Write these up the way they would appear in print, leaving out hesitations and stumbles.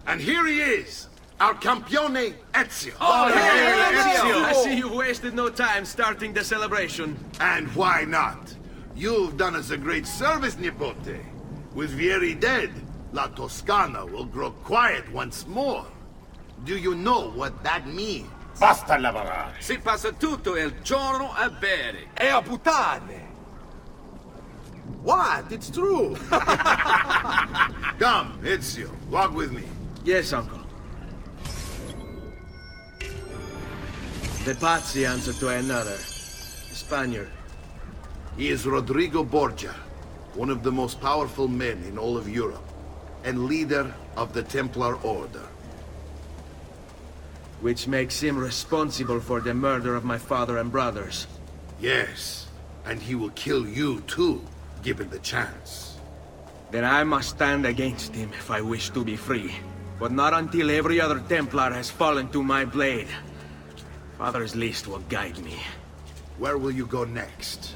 And here he is, our campione Ezio. Oh, hey, Ezio! I see you've wasted no time starting the celebration. And why not? You've done us a great service, Nipote. With Vieri dead, La Toscana will grow quiet once more. Do you know what that means? Basta lavorare. Si passa tutto il giorno a bere. E a puttane! What? It's true! Come, Ezio, walk with me. Yes, uncle. The Pazzi answer to another. A Spaniard. He is Rodrigo Borgia, one of the most powerful men in all of Europe, and leader of the Templar Order. Which makes him responsible for the murder of my father and brothers. Yes, and he will kill you too, given the chance. Then I must stand against him if I wish to be free. But not until every other Templar has fallen to my blade. Father's list will guide me. Where will you go next?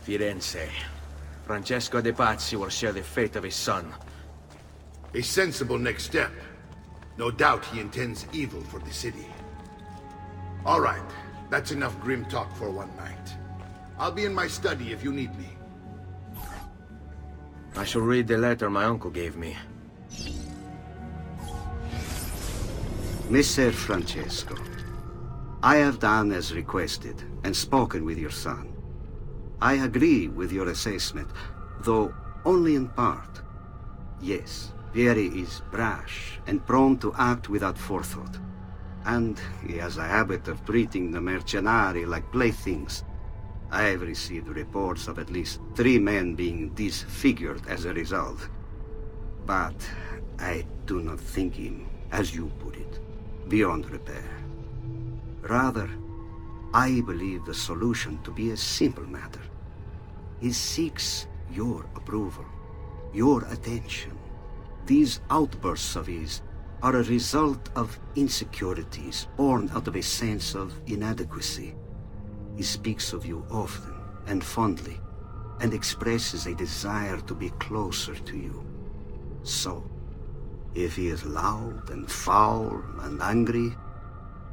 Firenze. Francesco de Pazzi will share the fate of his son. A sensible next step. No doubt he intends evil for the city. All right, that's enough grim talk for one night. I'll be in my study if you need me. I shall read the letter my uncle gave me. Messer Francesco, I have done as requested and spoken with your son. I agree with your assessment, though only in part. Yes, Vieri is brash and prone to act without forethought. And he has a habit of treating the mercenari like playthings. I have received reports of at least 3 men being disfigured as a result. But I do not think him, as you put it, beyond repair. Rather, I believe the solution to be a simple matter. He seeks your approval, your attention. These outbursts of his are a result of insecurities born out of a sense of inadequacy. He speaks of you often and fondly, and expresses a desire to be closer to you. So, if he is loud and foul and angry,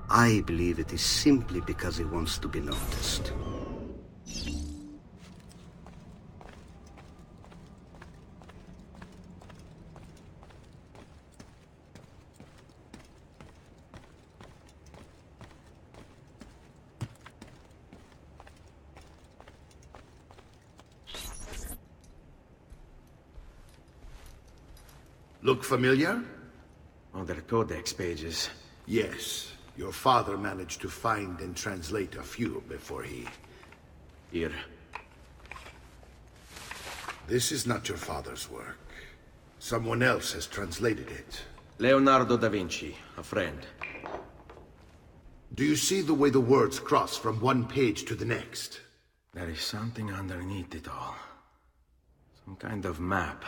I believe it is simply because he wants to be noticed. Look familiar? Oh, they're codex pages. Yes. Your father managed to find and translate a few before he... Here. This is not your father's work. Someone else has translated it. Leonardo da Vinci, a friend. Do you see the way the words cross from one page to the next? There is something underneath it all. Some kind of map.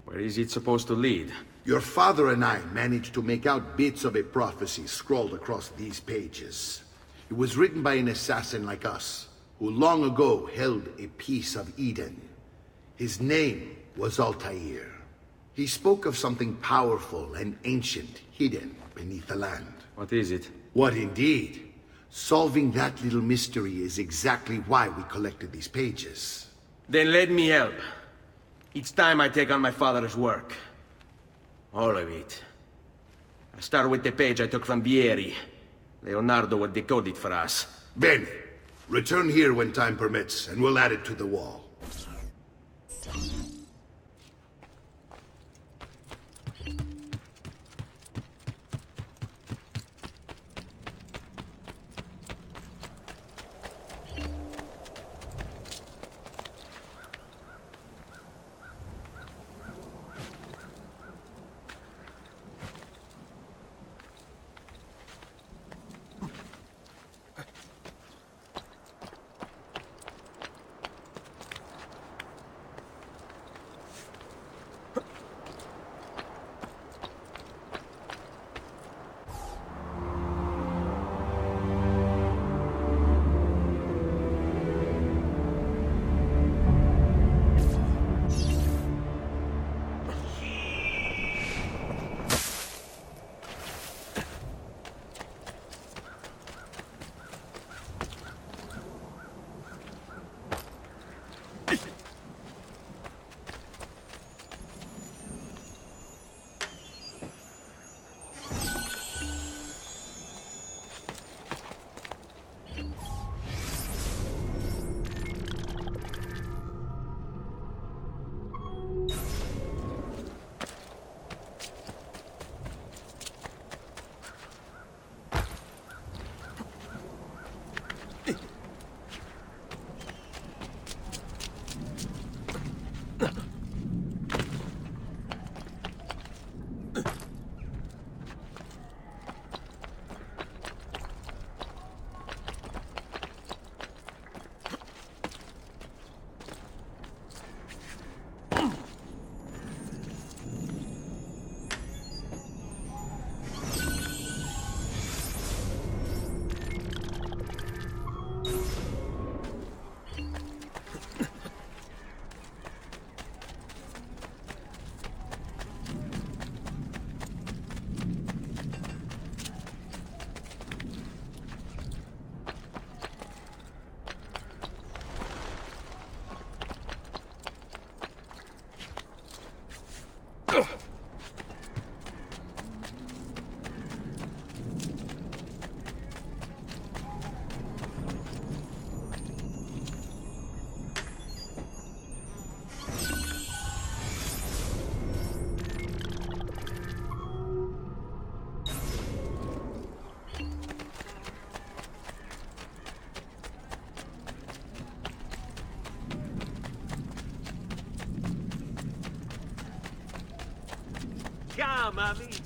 Where is it supposed to lead? Your father and I managed to make out bits of a prophecy scrawled across these pages. It was written by an assassin like us, who long ago held a piece of Eden. His name was Altair. He spoke of something powerful and ancient hidden beneath the land. What is it? What indeed? Solving that little mystery is exactly why we collected these pages. Then let me help. It's time I take on my father's work. All of it. I start with the page I took from Vieri. Leonardo will decode it for us. Bene. Return here when time permits, and we'll add it to the wall. Come, amici.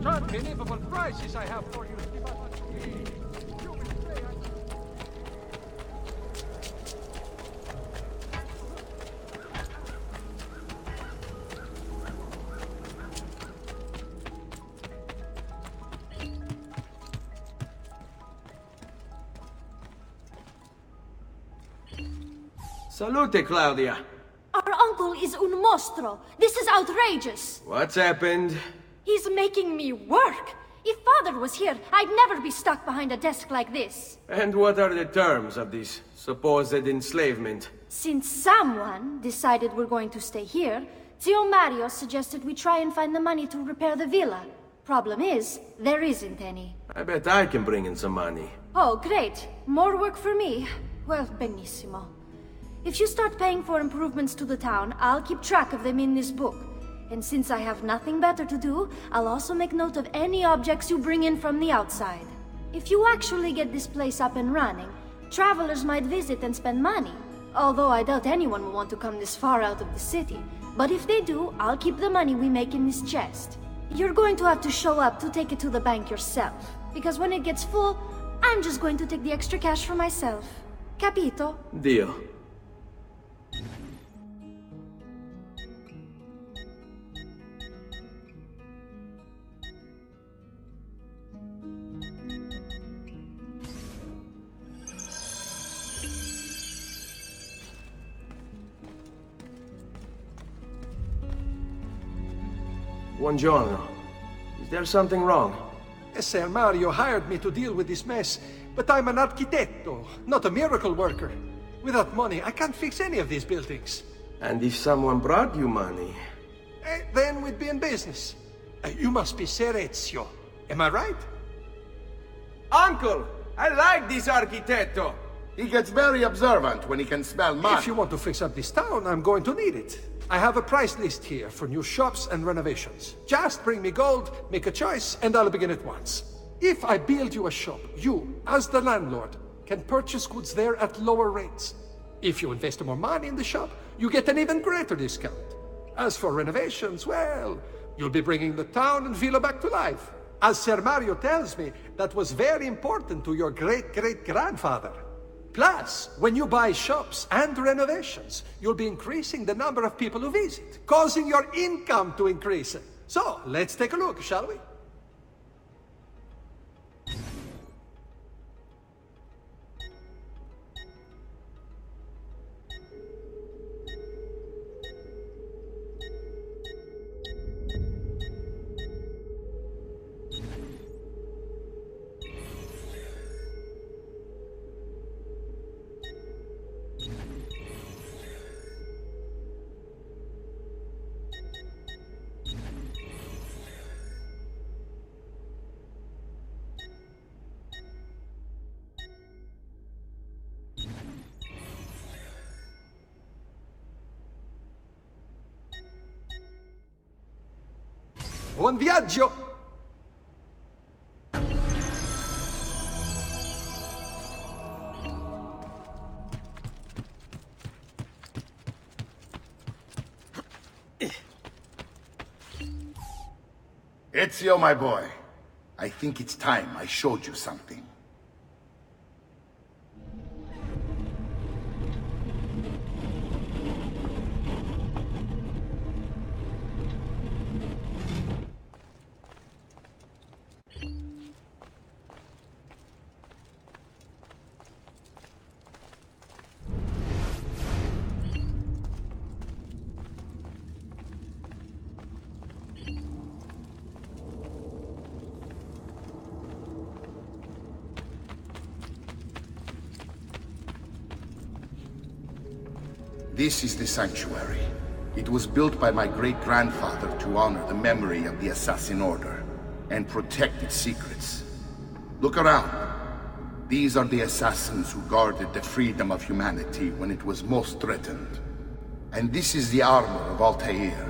Unbelievable prices I have for you. Salute, Claudia. Our uncle is un mostro. This is outrageous. What's happened? He's making me work. If Father was here, I'd never be stuck behind a desk like this. And what are the terms of this supposed enslavement? Since someone decided we're going to stay here, Zio Mario suggested we try and find the money to repair the villa. Problem is, there isn't any. I bet I can bring in some money. Oh, great. More work for me. Well, benissimo. If you start paying for improvements to the town, I'll keep track of them in this book. And since I have nothing better to do, I'll also make note of any objects you bring in from the outside. If you actually get this place up and running, travelers might visit and spend money. Although I doubt anyone will want to come this far out of the city. But if they do, I'll keep the money we make in this chest. You're going to have to show up to take it to the bank yourself. Because when it gets full, I'm just going to take the extra cash for myself. Capito? Deal. Buongiorno. Is there something wrong? Ser Mario hired me to deal with this mess, but I'm an architetto, not a miracle worker. Without money, I can't fix any of these buildings. And if someone brought you money? Then we'd be in business. You must be Ser Ezio. Am I right? Uncle! I like this architetto! He gets very observant when he can smell mud. If you want to fix up this town, I'm going to need it. I have a price list here for new shops and renovations. Just bring me gold, make a choice, and I'll begin at once. If I build you a shop, you, as the landlord, can purchase goods there at lower rates. If you invest more money in the shop, you get an even greater discount. As for renovations, well, you'll be bringing the town and villa back to life. As Ser Mario tells me, that was very important to your great-great-grandfather. Plus, when you buy shops and renovations, you'll be increasing the number of people who visit, causing your income to increase. So, let's take a look, shall we? Buon viaggio! Ezio, my boy. I think it's time I showed you something. This is the sanctuary. It was built by my great-grandfather to honor the memory of the Assassin Order and protect its secrets. Look around. These are the assassins who guarded the freedom of humanity when it was most threatened. And this is the armor of Altair.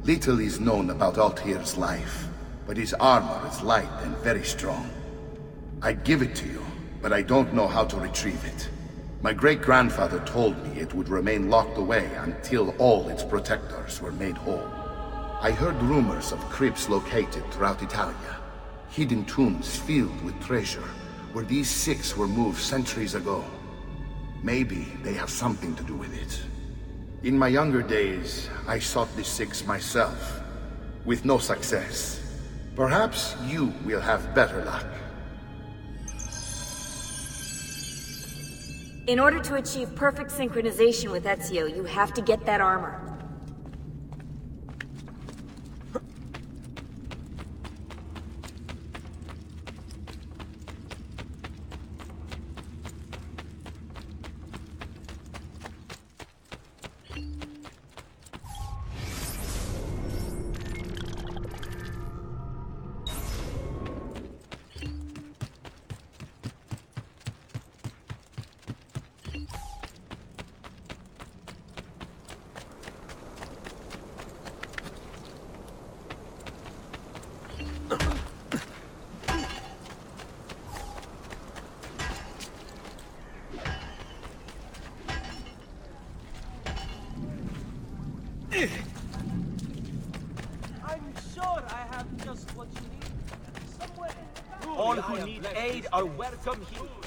Little is known about Altair's life, but his armor is light and very strong. I'd give it to you, but I don't know how to retrieve it. My great-grandfather told me it would remain locked away until all its protectors were made whole. I heard rumors of crypts located throughout Italia, hidden tombs filled with treasure, where these six were moved centuries ago. Maybe they have something to do with it. In my younger days, I sought the six myself, with no success. Perhaps you will have better luck. In order to achieve perfect synchronization with Ezio, you have to get that armor. I'm sure I have just what you need. Somewhere. All who need aid are welcome here.